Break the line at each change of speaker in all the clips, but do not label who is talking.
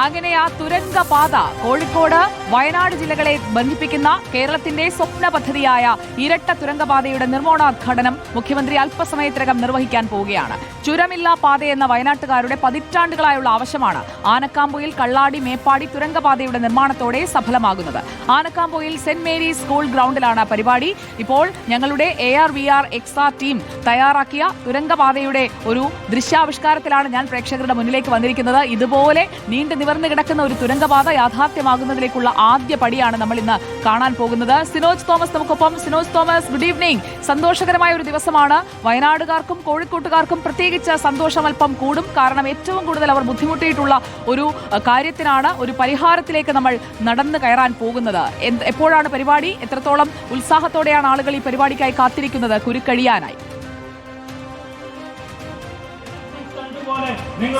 അങ്ങനെ ആ തുരങ്കപാത കോഴിക്കോട് വയനാട് ജില്ലകളെ ബന്ധിപ്പിക്കുന്ന കേരളത്തിന്റെ സ്വപ്ന പദ്ധതിയായ ഇരട്ട തുരങ്കപാതയുടെ നിർമ്മാണോദ്ഘാടനം മുഖ്യമന്ത്രി അല്പസമയത്തിനകം നിർവഹിക്കാൻ പോവുകയാണ്. ചുരമില്ലാ പാതയെന്ന വയനാട്ടുകാരുടെ പതിറ്റാണ്ടുകളായുള്ള ആവശ്യമാണ് ആനക്കാംപൊയിൽ കള്ളാടി മേപ്പാടി തുരങ്കപാതയുടെ നിർമ്മാണത്തോടെ സഫലമാകുന്നത്. ആനക്കാംപൊയിൽ സെന്റ് മേരീസ് സ്കൂൾ ഗ്രൗണ്ടിലാണ് പരിപാടി. ഇപ്പോൾ ഞങ്ങളുടെ AR/VR XR ടീം തയ്യാറാക്കിയ തുരങ്കപാതയുടെ ഒരു ദൃശ്യാവിഷ്കാരത്തിലാണ് ഞാൻ പ്രേക്ഷകരുടെ മുന്നിലേക്ക് വന്നിരിക്കുന്നത്. ഇതുപോലെ നീണ്ടു നിവർന്നു കിടക്കുന്ന ഒരു തുരങ്കപാത യാഥാർത്ഥ്യമാകുന്നതിലേക്കുള്ള ആദ്യ പടിയാണ് നമ്മൾ ഇന്ന് കാണാൻ പോകുന്നത്. സിനോജ് തോമസ് നമുക്കൊപ്പം. Sinoj Thomas, good evening. സന്തോഷകരമായ ഒരു ദിവസമാണ്. വയനാടുകാർക്കും കോഴിക്കോട്ടുകാർക്കും പ്രത്യേകിച്ച് സന്തോഷം അല്പം കൂടും. കാരണം ഏറ്റവും കൂടുതൽ അവർ ബുദ്ധിമുട്ടിയിട്ടുള്ള ഒരു കാര്യത്തിനാണ്, ഒരു പരിഹാരത്തിലേക്ക് നമ്മൾ നടന്നു കയറാൻ പോകുന്നത്. എപ്പോഴാണ് പരിപാടി? എത്രത്തോളം ഉത്സാഹത്തോടെയാണ് ആളുകൾ ഈ പരിപാടിക്കായി കാത്തിരിക്കുന്നത് കുരുക്കഴിയാനായി?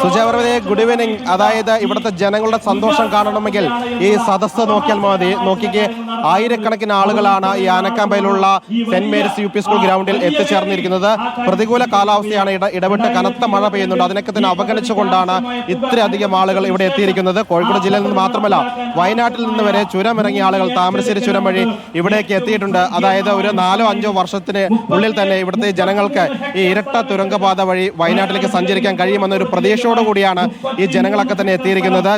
സുജാവർവേ, ഗുഡ് ഈവനിങ്. അതായത് ഇവിടുത്തെ ജനങ്ങളുടെ സന്തോഷം കാണണമെങ്കിൽ ഈ സദസ്സ് നോക്കിയാൽ മതി. നോക്കിക്കേ, ആയിരക്കണക്കിന് ആളുകളാണ് ഈ ആനക്കാമ്പയിലുള്ള സെന്റ് മേരീസ് UP സ്കൂൾ ഗ്രൗണ്ടിൽ എത്തിച്ചേർന്നിരിക്കുന്നത്. പ്രതികൂല കാലാവസ്ഥയാണ്, ഇടവിട്ട് കനത്ത മഴ പെയ്യുന്നുണ്ട്. അതിനൊക്കെ തന്നെ അവഗണിച്ചുകൊണ്ടാണ് ഇത്രയധികം ആളുകൾ ഇവിടെ എത്തിയിരിക്കുന്നത്. കോഴിക്കോട് ജില്ലയിൽ നിന്ന് മാത്രമല്ല, വയനാട്ടിൽ നിന്ന് വരെ ചുരമിറങ്ങിയ ആളുകൾ താമരശ്ശേരി ചുരം വഴി ഇവിടേക്ക് എത്തിയിട്ടുണ്ട്. അതായത് ഒരു 4-5 വർഷത്തിന് ഉള്ളിൽ തന്നെ ഇവിടുത്തെ ജനങ്ങൾക്ക് ഈ ഇരട്ട തുരങ്കപാത വഴി വയനാട്ടിലേക്ക് സഞ്ചരിക്കാൻ കഴിയുമെന്നൊരു പ്രതീക്ഷയോടുകൂടിയാണ് ഈ ജനങ്ങളൊക്കെ തന്നെ എത്തിയിരിക്കുന്നത്.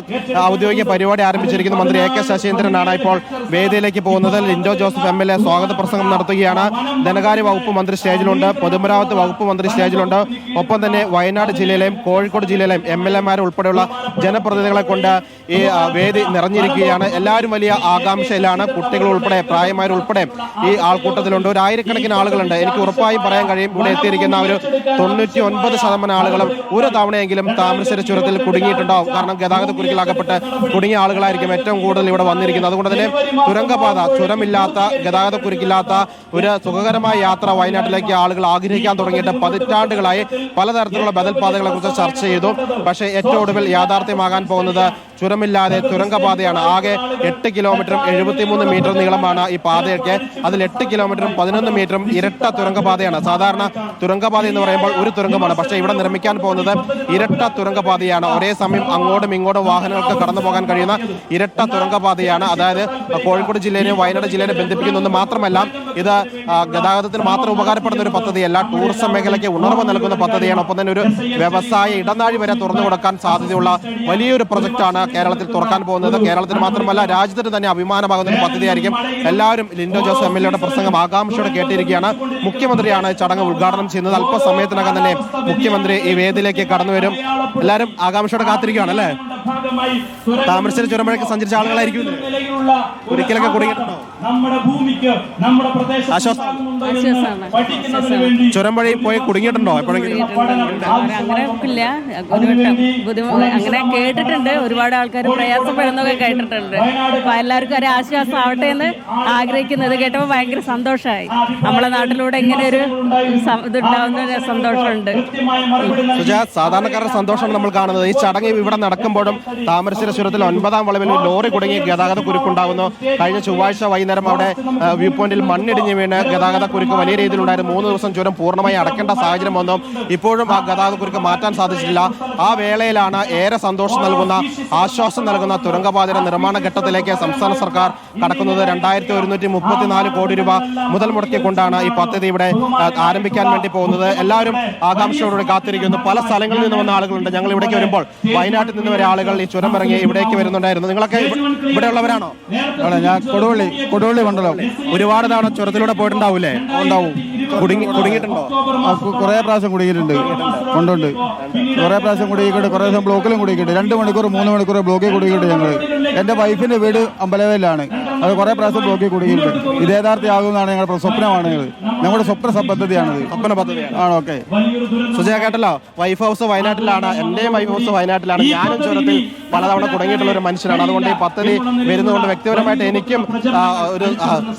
ഔദ്യോഗിക പരിപാടി ആരംഭിച്ചിരിക്കുന്ന മന്ത്രി AK ശശീന്ദ്രനാണ് ഇപ്പോൾ വേദിയിലേക്ക് പോകുന്നത്. ലിൻഡോ ജോസഫ് MLA സ്വാഗത പ്രസംഗം നടത്തുകയാണ്. ധനകാര്യ വകുപ്പ് മന്ത്രി സ്റ്റേജിലുണ്ട്, പൊതുമരാമത്ത് വകുപ്പ് മന്ത്രി സ്റ്റേജിലുണ്ട്. ഒപ്പം തന്നെ വയനാട് ജില്ലയിലെയും കോഴിക്കോട് ജില്ലയിലെയും MLA ഉൾപ്പെടെയുള്ള ജനപ്രതിനിധികളെ കൊണ്ട് ഈ വേദി നിറഞ്ഞിരിക്കുകയാണ്. എല്ലാവരും വലിയ ആകാംക്ഷയിലാണ്. കുട്ടികൾ ഉൾപ്പെടെ, പ്രായമാരുൾപ്പെടെ ഈ ആൾക്കൂട്ടത്തിലുണ്ട്. ഒരു ആയിരക്കണക്കിന് ആളുകളുണ്ട്. എനിക്ക് ഉറപ്പായും പറയാൻ കഴിയും, ഇവിടെ എത്തിയിരിക്കുന്ന ഒരു 99% ആളുകളും ഒരു തവണയെങ്കിലും താമരശ്ശേരി ചുരത്തിൽ കുടുങ്ങിയിട്ടുണ്ടാവും. കാരണം ഗതാഗത കുരുക്കിലാക്കപ്പെട്ട് കുടുങ്ങിയ ആളുകളായിരിക്കും ഏറ്റവും കൂടുതൽ ഇവിടെ വന്നിരിക്കുന്നത്. അതുകൊണ്ട് തന്നെ തുരങ്കപാത, ചുരമില്ലാത്ത, ഗതാഗത കുരുക്കില്ലാത്ത ഒരു സുഖകരമായ യാത്ര വയനാട്ടിലേക്ക് ആളുകൾ ആഗ്രഹിക്കാൻ തുടങ്ങിയിട്ട് പതിറ്റാണ്ടുകളായി പലതരത്തിലുള്ള ബദൽ പാതകളെ കുറിച്ച് ചർച്ച ചെയ്തു. പക്ഷേ ഏറ്റവും ഒടുവിൽ യാഥാർത്ഥ്യമാകാൻ പോകുന്നത് ചുരമില്ലാതെ തുരങ്കപാതയാണ്. ആകെ 8 കിലോമീറ്ററും 73 മീറ്റർ നീളമാണ് ഈ പാതയൊക്കെ. അതിൽ 8 കിലോമീറ്ററും 11 മീറ്ററും ഇരട്ട തുരങ്കപാതയാണ്. സാധാരണ തുരങ്കപാത എന്ന് പറയുമ്പോൾ ഒരു തുരങ്കമാണ്, പക്ഷേ ഇവിടെ നിർമ്മിക്കാൻ പോകുന്നത് ഇരട്ട തുരങ്കപാതയാണ്. ഒരേ സമയം അങ്ങോട്ടും ഇങ്ങോട്ടും വാഹനങ്ങൾക്ക് കടന്നു പോകാൻ കഴിയുന്ന ഇരട്ട തുരങ്കപാതയാണ്. അതായത് കോഴിക്കോട് ജില്ലയെയും വയനാട് ജില്ലയെ ബന്ധിപ്പിക്കുന്നതെന്ന് മാത്രമല്ല, ഇത് ഗതാഗതത്തിന് മാത്രം ഉപകാരപ്പെടുന്ന ഒരു പദ്ധതിയല്ല, ടൂറിസം മേഖലയ്ക്ക് ഉണർവ് നൽകുന്ന പദ്ധതിയാണ്. ഒപ്പം തന്നെ ഒരു വ്യവസായ ഇടനാഴി വരെ തുറന്നു കൊടുക്കാൻ സാധ്യതയുള്ള വലിയൊരു പ്രൊജക്റ്റാണ് കേരളത്തിൽ തുറക്കാൻ പോകുന്നത്. കേരളത്തിൽ മാത്രമല്ല, രാജ്യത്തിന് തന്നെ അഭിമാനമാകുന്ന ഒരു പദ്ധതിയായിരിക്കും. എല്ലാവരും ലിൻഡോ ജോസഫ് MLA പ്രസംഗം ആകാംക്ഷയോടെ കേട്ടിരിക്കുകയാണ്. മുഖ്യമന്ത്രിയാണ് ചടങ്ങ് ഉദ്ഘാടനം ചെയ്യുന്നത്. അല്പസമയത്തിനകം തന്നെ മുഖ്യമന്ത്രി ഈ വേദിയിലേക്ക് കടന്നു വരും. എല്ലാവരും ആകാംക്ഷയോടെ കാത്തിരിക്കുകയാണ് അല്ലേ? താമരശ്ശേരി ചുരമ്പഴേക്ക് സഞ്ചരിച്ച ആളുകളായിരിക്കും. ഒരിക്കലൊക്കെ കുടുങ്ങിയിട്ടുണ്ടോ? ചുരം വഴി പോയി കുടുങ്ങിയിട്ടുണ്ടോ എപ്പോഴെങ്കിലും?
അങ്ങനെ കേട്ടിട്ടുണ്ട്. ഒരുപാട് ആൾക്കാർ പ്രയാസപ്പെടുന്നൊക്കെ കേട്ടിട്ടുണ്ട്. അപ്പൊ എല്ലാവർക്കും ഒരു ആശ്വാസം ആവട്ടെ എന്ന് ആഗ്രഹിക്കുന്നത് കേട്ടപ്പോൾ ഭയങ്കര സന്തോഷമായി. നമ്മളെ നാട്ടിലൂടെ ഇങ്ങനെ ഒരു ഇതുണ്ടാവുന്ന സന്തോഷമുണ്ട്.
സാധാരണക്കാരുടെ സന്തോഷമാണ് നമ്മൾ കാണുന്നത്. ഈ ചടങ്ങ് ഇവിടെ നടക്കുമ്പോഴും താമരശ്ശേരി ചുരത്തിൽ 9ാം വളവിൽ ലോറി കുടുങ്ങി ഗതാഗത കുരുക്കുണ്ടാകുന്നു. കഴിഞ്ഞ ചൊവ്വാഴ്ച വൈകുന്നേരം അവിടെ വ്യൂ പോയിന്റിൽ മണ്ണിടിഞ്ഞ് വീണ് ഗതാഗത കുരുക്ക് വലിയ രീതിയിലുണ്ടായിരുന്നു. 3 ദിവസം ചുരം പൂർണ്ണമായി അടയ്ക്കേണ്ട സാഹചര്യം വന്നു. ഇപ്പോഴും ആ ഗതാഗത കുരുക്ക് മാറ്റാൻ സാധിച്ചിട്ടില്ല. ആ വേളയിലാണ് ഏറെ സന്തോഷം നൽകുന്ന, ആശ്വാസം നൽകുന്ന തുരങ്കപാതയുടെ നിർമ്മാണ ഘട്ടത്തിലേക്ക് സംസ്ഥാന സർക്കാർ കടക്കുന്നത്. 2134 കോടി രൂപ മുതൽ മുടക്കിക്കൊണ്ടാണ് ഈ പദ്ധതി ഇവിടെ ആരംഭിക്കാൻ വേണ്ടി പോകുന്നത്. എല്ലാവരും ആകാംക്ഷയോടെ കാത്തിരിക്കുന്നു. പല സ്ഥലങ്ങളിൽ നിന്ന് വന്ന ആളുകളുണ്ട്. ഞങ്ങൾ ഇവിടേക്ക് വരുമ്പോൾ വയനാട്ടിൽ നിന്ന് വരെ ആളുകൾ ഈ ചുരം ഇറങ്ങി ഇവിടേക്ക് വരുന്നുണ്ടായിരുന്നു. നിങ്ങളൊക്കെ ഇവിടെ ഉള്ളവരാണോ?
ഞാൻ കൊടുവള്ളി മണ്ഡലം.
ഒരുപാട് തവണ ചുരത്തിലൂടെ പോയിട്ടുണ്ടാവൂലേ?
ഉണ്ടാവും.
കുടുങ്ങിയിട്ടുണ്ടോ?
കുറേ പ്രാവശ്യം കുടുങ്ങിയിട്ടുണ്ട്. കൊണ്ടുണ്ട് കുറേ പ്രാവശ്യം കുടുങ്ങിയിട്ടുണ്ട്. കുറേ ദിവസം ബ്ലോക്കിലും കുടുങ്ങിയിട്ടുണ്ട്. 2 മണിക്കൂർ 3 മണിക്കൂർ ബ്ലോക്കിൽ കുടുങ്ങിയിട്ടുണ്ട്. ഞങ്ങൾ, എൻ്റെ വൈഫിൻ്റെ വീട് അമ്പലവയലാണ്. അത് കുറേ പ്രാവശ്യം ബ്ലോക്കിൽ കുടുങ്ങിയിട്ടുണ്ട്. ഇത് യഥാർത്ഥമാകുന്നതാണ് ഞങ്ങളുടെ സ്വപ്നമാണ്. ഞങ്ങളുടെ സ്വപ്ന പദ്ധതിയാണിത്.
സ്വപ്ന പദ്ധതിയാണ്.
ആണോ? ഓക്കെ.
സുജയ കേട്ടല്ലോ, വൈഫ് ഹൗസ് വയനാട്ടിലാണ്. എൻ്റെയും വൈഫ് ഹൗസ് വയനാട്ടിലാണ്. ഞാനും ചുരത്തിൽ പലതവണ കുടുങ്ങിയിട്ടുള്ള ഒരു മനുഷ്യനാണ്. അതുകൊണ്ട് ഈ പദ്ധതി വരുന്നതുകൊണ്ട് വ്യക്തിപരമായിട്ട് എനിക്കും ഒരു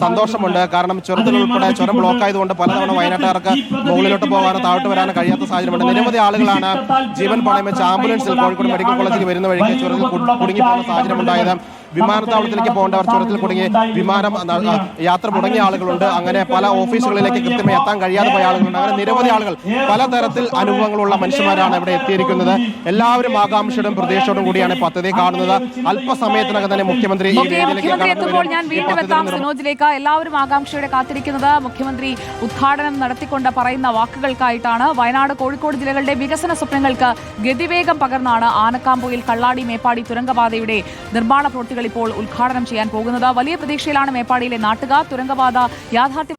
സന്തോഷമുണ്ട്. കാരണം ചുരത്തിൽ ഉൾപ്പെടെ ചുരം ബ്ലോക്ക് ആയതുകൊണ്ട് പലതവണ വയനാട്ടുകാർക്ക് മുകളിലോട്ട് പോകാനോ താഴോട്ട് വരാനോ കഴിയാത്ത സാഹചര്യമുണ്ട്. നിരവധി ആളുകളാണ് ജീവൻ പണയം വെച്ച് ആംബുലൻസിൽ കോഴിക്കോട് മെഡിക്കൽ കോളേജിൽ വരുന്ന വഴിക്ക് ചുരത്തിൽ കുടുങ്ങിപ്പോകുന്ന സാഹചര്യം ഉണ്ടായത്. വിമാനത്താവളത്തിലേക്ക് പോകേണ്ടവർ ചുരത്തിൽ കുടുങ്ങി വിമാനം യാത്ര മുടങ്ങിയ ആളുകളുണ്ട്. അങ്ങനെ പല ഓഫീസുകളിലേക്ക് കൃത്യമായി എത്താൻ കഴിയാതെ പോയ ആളുകളുണ്ട്. അങ്ങനെ നിരവധി ആളുകൾ പലതരത്തിൽ അനുഭവങ്ങളുള്ള മനുഷ്യന്മാരാണ് ഇവിടെ എത്തിയിരിക്കുന്നത്. എല്ലാവരും ആകാംക്ഷയോടും പ്രതീക്ഷയോടും കൂടിയാണ് പദ്ധതി കാണുന്നത്. അല്പസമയത്തിനകം തന്നെ മുഖ്യമന്ത്രി
എത്തുമ്പോൾ ഞാൻ വീണ്ടും എത്താം സിനോജിലേക്ക്. എല്ലാവരും ആകാംക്ഷയോടെ കാത്തിരിക്കുന്നത് മുഖ്യമന്ത്രി ഉദ്ഘാടനം നടത്തിക്കൊണ്ട് പറയുന്ന വാക്കുകൾക്കായിട്ടാണ്. വയനാട്, കോഴിക്കോട് ജില്ലകളുടെ വികസന സ്വപ്നങ്ങൾക്ക് ഗതിവേഗം പകർന്നാണ് ആനക്കാംപൊയിൽ കള്ളാടി മേപ്പാടി തുരങ്കപാതയുടെ നിർമ്മാണ പ്രവൃത്തികൾ ഇപ്പോൾ ഉദ്ഘാടനം ചെയ്യാൻ പോകുന്നത്. വലിയ പ്രതീക്ഷയിലാണ് മേപ്പാടിയിലെ നാട്ടുകാർ. തുരങ്കപാത യാഥാർത്ഥ്യം